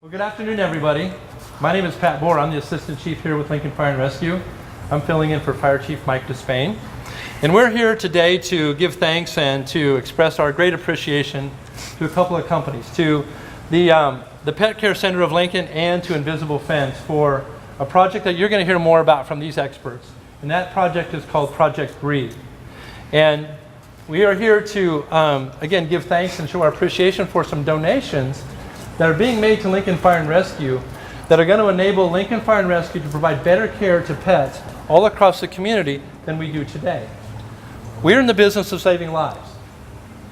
Well, good afternoon, everybody. My name is Pat Bohr. I'm the Assistant Chief here with Lincoln Fire and Rescue. I'm filling in for Fire Chief Mike Despain. And we're here today to give thanks and to express our great appreciation to a couple of companies, to the Pet Care Center of Lincoln and to Invisible Fence for a project that you're going to hear more about from these experts. And that project is called Project Breathe. And we are here to, again, give thanks and show our appreciation for some donations that are being made to Lincoln Fire and Rescue that are going to enable Lincoln Fire and Rescue to provide better care to pets all across the community than we do today. We're in the business of saving lives,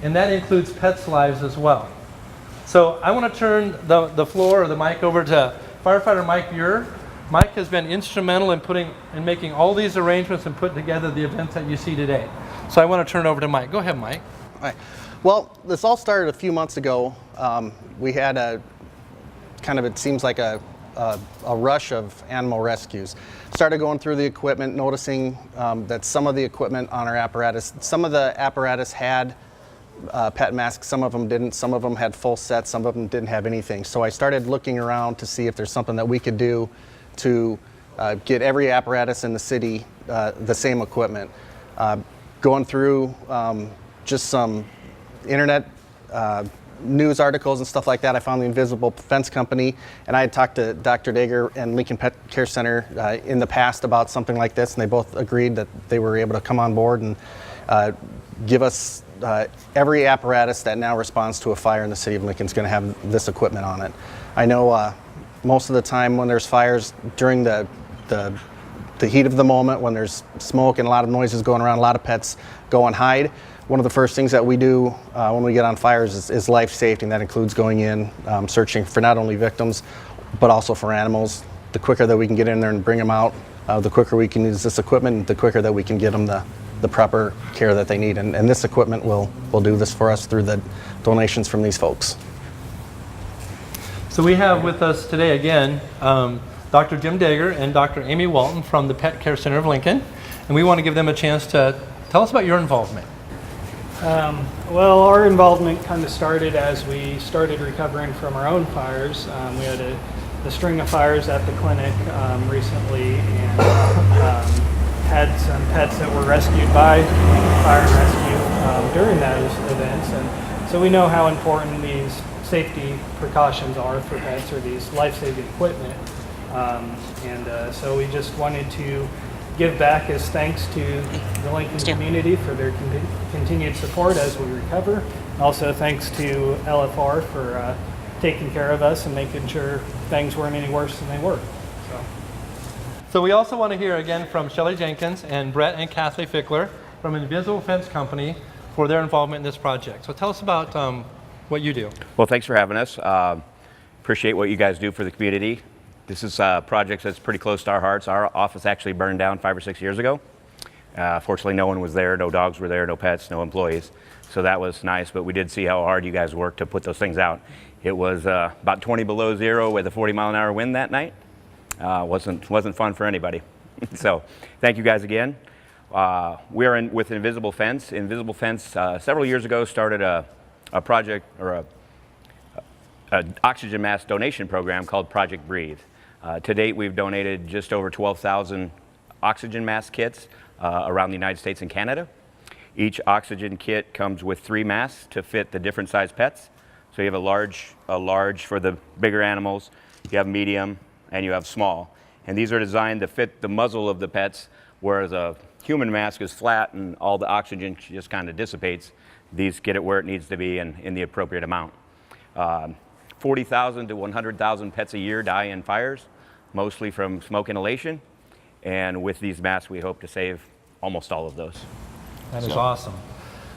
and that includes pets' lives as well. So I want to turn the floor or the mic over to Firefighter Mike Muir. Mike has been instrumental in making all these arrangements and putting together the events that you see today. So I want to turn it over to Mike. Go ahead, Mike. All right. Well, this all started a few months ago. We had it seems like a rush of animal rescues. Started going through the equipment, noticing that some of the equipment on our apparatus, some of the apparatus had pet masks, some of them didn't, some of them had full sets, some of them didn't have anything. So I started looking around to see if there's something that we could do to get every apparatus in the city the same equipment. Going through just some internet news articles and stuff like that, I found the Invisible Fence Company, and I had talked to Dr. Dager and Lincoln Pet Care Center in the past about something like this, and they both agreed that they were able to come on board and give us every apparatus that now responds to a fire in the city of Lincoln is going to have this equipment on it. I know most of the time when there's fires during the heat of the moment, when there's smoke and a lot of noises going around, a lot of pets go and hide. One of the first things that we do when we get on fires is life safety, and that includes going in, searching for not only victims, but also for animals. The quicker that we can get in there and bring them out, the quicker we can use this equipment, the quicker that we can get them the proper care that they need. And this equipment will do this for us through the donations from these folks. So we have with us today again Dr. Jim Dager and Dr. Amy Walton from the Pet Care Center of Lincoln, and we want to give them a chance to tell us about your involvement. Well, our involvement kind of started as we started recovering from our own fires. We had a string of fires at the clinic recently, and had some pets that were rescued by fire and rescue during those events. And so we know how important these safety precautions are for pets, or these life-saving equipment. So we just wanted to give back as thanks to the Lincoln community for their continued support as we recover. Also thanks to LFR for taking care of us and making sure things weren't any worse than they were. So we also want to hear again from Shelley Jenkins and Brett and Kathy Fickler from Invisible Fence Company for their involvement in this project. So tell us about what you do. Well, thanks for having us. Appreciate what you guys do for the community. This is a project that's pretty close to our hearts. Our office actually burned down 5 or 6 years ago. Fortunately, no one was there, no dogs were there, no pets, no employees. So that was nice, but we did see how hard you guys worked to put those things out. It was about 20 below zero with a 40-mile-an-hour wind that night. Wasn't fun for anybody. So thank you guys again. We're with Invisible Fence. Invisible Fence several years ago started a project, or an oxygen mask donation program called Project Breathe. To date, we've donated just over 12,000 oxygen mask kits around the United States and Canada. Each oxygen kit comes with 3 masks to fit the different size pets. So you have a large for the bigger animals, you have medium, and you have small. And these are designed to fit the muzzle of the pets, whereas a human mask is flat and all the oxygen just kind of dissipates. These get it where it needs to be and in the appropriate amount. 40,000 to 100,000 pets a year die in fires, mostly from smoke inhalation. And with these masks, we hope to save almost all of those. That is awesome.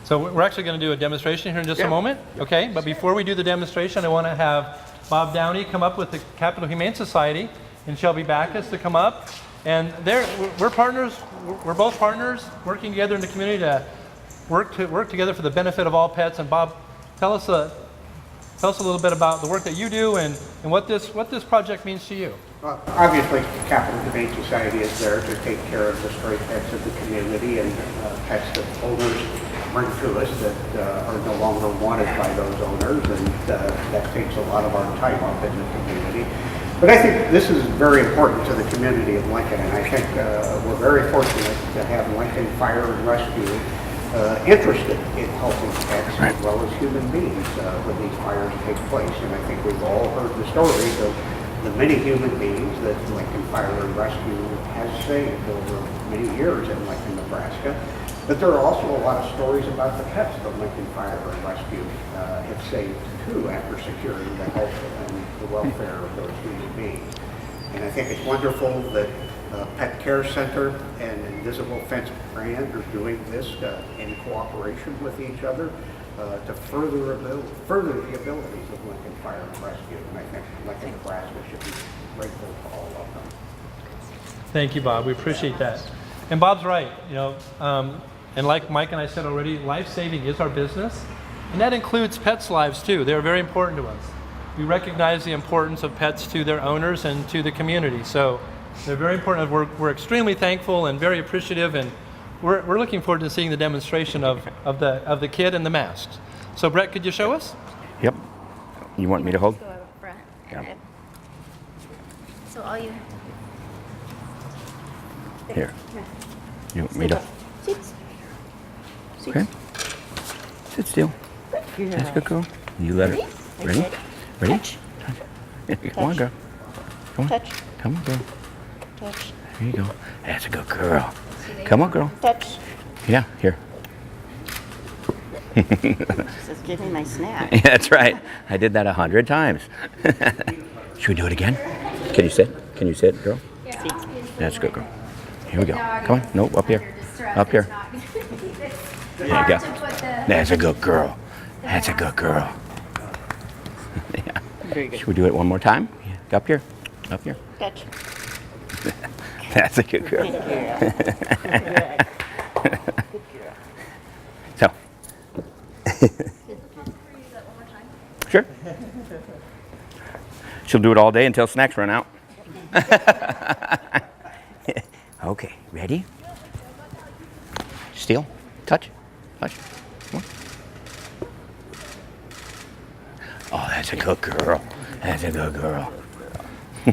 So we're actually going to do a demonstration here in just a moment. Okay, but before we do the demonstration, I want to have Bob Downey come up with the Capital Humane Society and Shelby Backus to come up. And we're partners. We're both partners working together in the community to work together for the benefit of all pets. And Bob, tell us Tell us a little bit about the work that you do and what this project means to you. Well, obviously, Capital Humane Society is there to take care of the stray pets of the community and pets that owners bring to us that are no longer wanted by those owners, and that takes a lot of our time up in the community. But I think this is very important to the community of Lincoln, and I think we're very fortunate to have Lincoln Fire and Rescue interested in helping pets as well as human beings when these fires take place. And I think we've all heard the stories of the many human beings that Lincoln Fire and Rescue has saved over many years in Lincoln, Nebraska. But there are also a lot of stories about the pets that Lincoln Fire and Rescue have saved too, after securing the health and the welfare of those human beings. And I think it's wonderful that Pet Care Center and Invisible Fence brand are doing this in cooperation with each other to further the abilities of Lincoln Fire and Rescue. And I think Lincoln, Nebraska should be grateful to all of them. Thank you, Bob. We appreciate that. And Bob's right. And like Mike and I said already, life saving is our business, and that includes pets' lives too. They're very important to us. We recognize the importance of pets to their owners and to the community. So they're very important. We're extremely thankful and very appreciative, and we're looking forward to seeing the demonstration of the kid and the masks. So Brett, could you show us? Yep. You want me to hold? Go up front. Yeah. So all you Here. You want me to? Okay. Sit still. That's a good girl. You let her. Ready? Ready? Touch. Come on, girl. Come on. Touch. Come on, girl. Touch. There you go. That's a good girl. Come on, girl. Touch. Yeah, here. She says, give me my snack. Yeah, that's right. I did that 100 times. Should we do it again? Can you sit? Can you sit, girl? That's a good girl. Here we go. Come on. Nope, up here. Up here. There you go. That's a good girl. That's a good girl. Yeah. Very good. Should we do it one more time? Yeah. Up here. Up here. Touch. That's a good girl. Good girl. Good. Good girl. So. Sure. She'll do it all day until snacks run out. Okay, ready? Still. Touch. Touch. Come on. Oh, that's a good girl. That's a good girl. So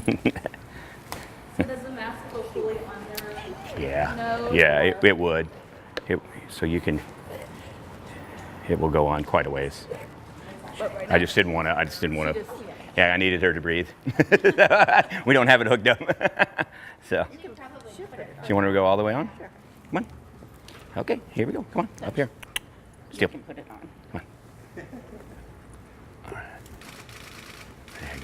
does the mask go fully on their Yeah. nose? Yeah, it would. So you can. It will go on quite a ways. I just didn't want to. Yeah, I needed her to breathe. We don't have it hooked up. So. Do you want her to go all the way on? Sure. Come on. Okay, here we go. Come on, up here. Still. You can put it on. Come on. All right. There you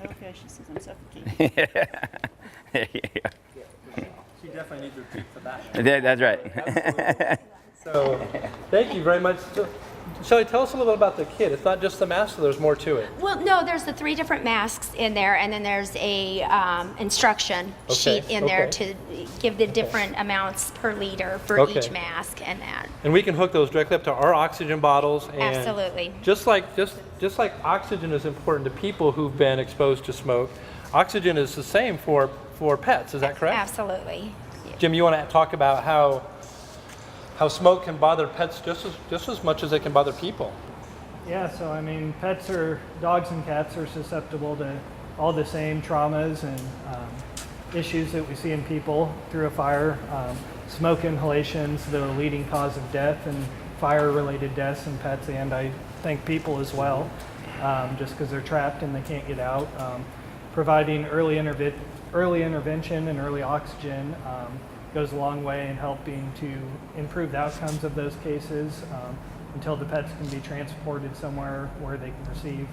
go. Okay, she says I'm suffocating. Yeah. She definitely needs her teeth for that. That's right. So, thank you very much. Shelley, tell us a little bit about the kit. It's not just the mask, so there's more to it. Well, no, there's the 3 different masks in there, and then there's a instruction sheet in there to give the different amounts per liter for each mask and that. And we can hook those directly up to our oxygen bottles. And Absolutely. Just like oxygen is important to people who've been exposed to smoke, oxygen is the same for pets. Is that correct? Absolutely. Jim, you want to talk about how smoke can bother pets just as much as it can bother people? Yeah, so I mean, dogs and cats are susceptible to all the same traumas and issues that we see in people through a fire. Smoke inhalation's the leading cause of death and fire-related deaths in pets, and I think people as well, just because they're trapped and they can't get out. Providing early intervention and early oxygen goes a long way in helping to improve the outcomes of those cases until the pets can be transported somewhere where they can receive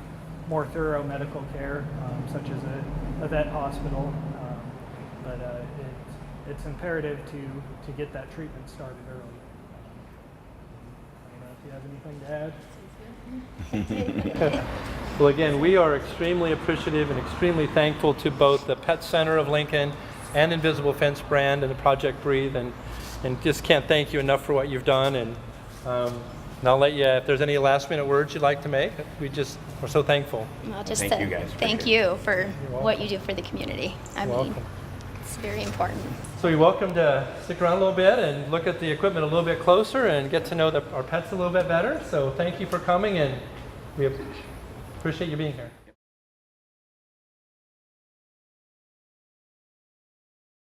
more thorough medical care, such as a vet hospital. But it's imperative to get that treatment started early. I don't know if you have anything to add. Well, again, we are extremely appreciative and extremely thankful to both the Pet Center of Lincoln and Invisible Fence brand and the Project Breathe, and just can't thank you enough for what you've done. And And I'll let you, if there's any last minute words you'd like to make, we're so thankful. Well, just Thank you, guys. thank you for what you do for the community. I mean, welcome. it's very important. So you're welcome to stick around a little bit and look at the equipment a little bit closer and get to know our pets a little bit better. So thank you for coming, and we appreciate you being here.